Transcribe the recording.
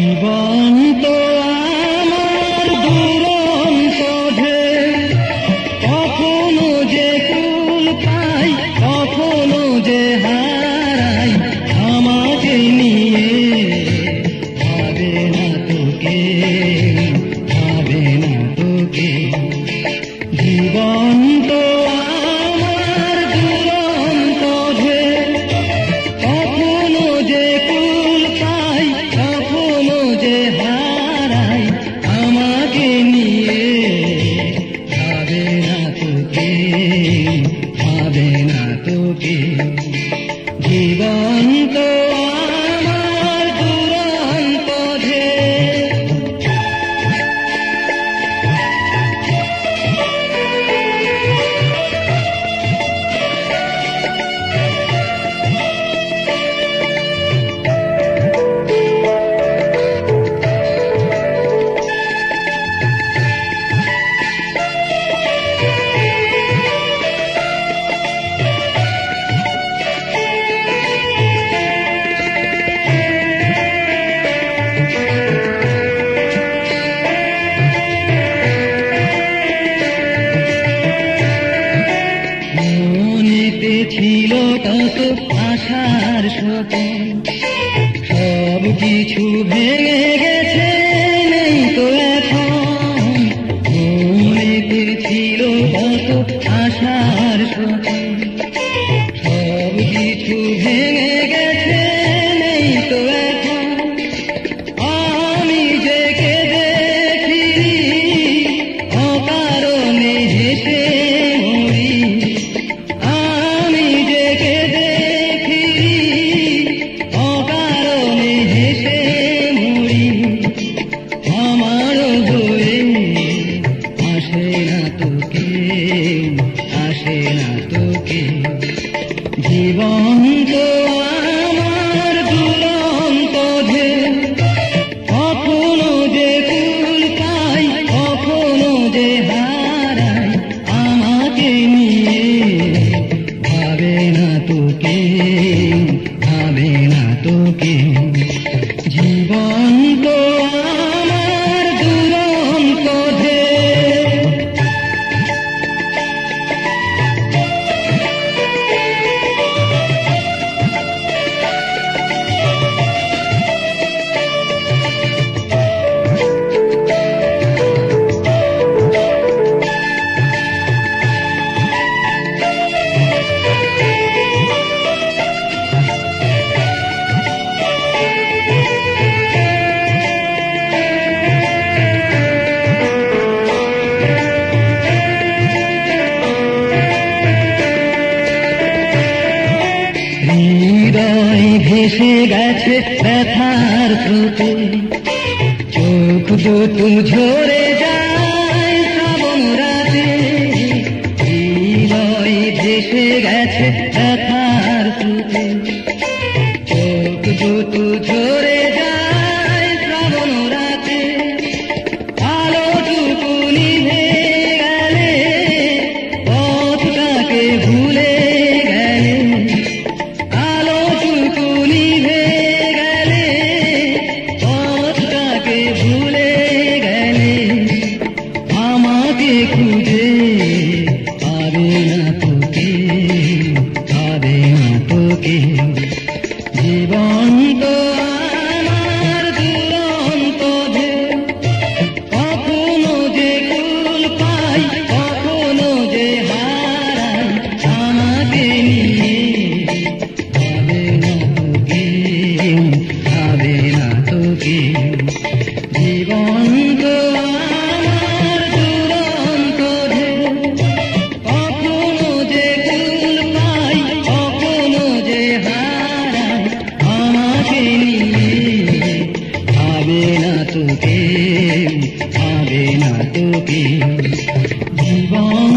জীবন তো আমার দুরন্ত ঢেউ, কখনো যে কুল পাই কখনো যে হারাই, আমাকে নিয়ে ভাবে না তোকে, ভাবে না তোকে। জীবন তো আমার দুরন্ত ঢেউ, কখনো যে কুল পাই কখনো যে হারাই, আমাকে নিয়ে ভাবে না তোকে, ভাবে না তোকে। জীবন তো আমার দুরন্ত ঢেউ। মনেতে ছিল কত আশার স্বপন, সব কিছু ভেঙে গেছে, নেই তো এখন। মনেতে ছিল কত আশার স্বপন, সব কিছু ভেঙে গেছে, নেই তো এখন। আমি যে কেঁদে ফিরি, অকারণে হেসে মরি। আমি যে কেঁদে ফিরি, অকারণে হেসে মরি। আমার হয়ে আসে না তোকে, আসে না তোকে। জীবন তো আমার দুরন্ত ঢেউ, কখনো যে কুল পাই কখনো যে হারাই, আমাকে নিয়ে ভাবে না তোকে, ভাবে না তোকে। জীবন তো আমার দুরন্ত ঢেউ। হৃদয় ভেসে গেছে ব্যথার স্রোতে, চোখ দুটো ঝরে যায় শ্রাবণ রাতে। হৃদয় ভেসে গেছে ব্যথার স্রোতে, চোখ দুটো ঝরে যায় শ্রাবণ রাতে। আলোটুকু নিভে গেলে, পথটাকে ভুলে গেলে। আলোটুকু নিভে গেলে, পথটাকে ভুলে গেলে। আমাকে খুঁজে পাবে না তোকে, পাবে না তোকে। জীবন তো আমার দুরন্ত ঢেউ, কখনো যে কুল পাই কখনো যে হারাই, আমাকে নিয়ে ভাবে না তোকে, ভাবে না তোকে। জীবন তো আমার দুরন্ত ঢেউ, কখনো যে কুল পাই কখনো যে হারাই, আমাকে নিয়ে ভাবে না তোকে, ভাবে না তোকে। জীবন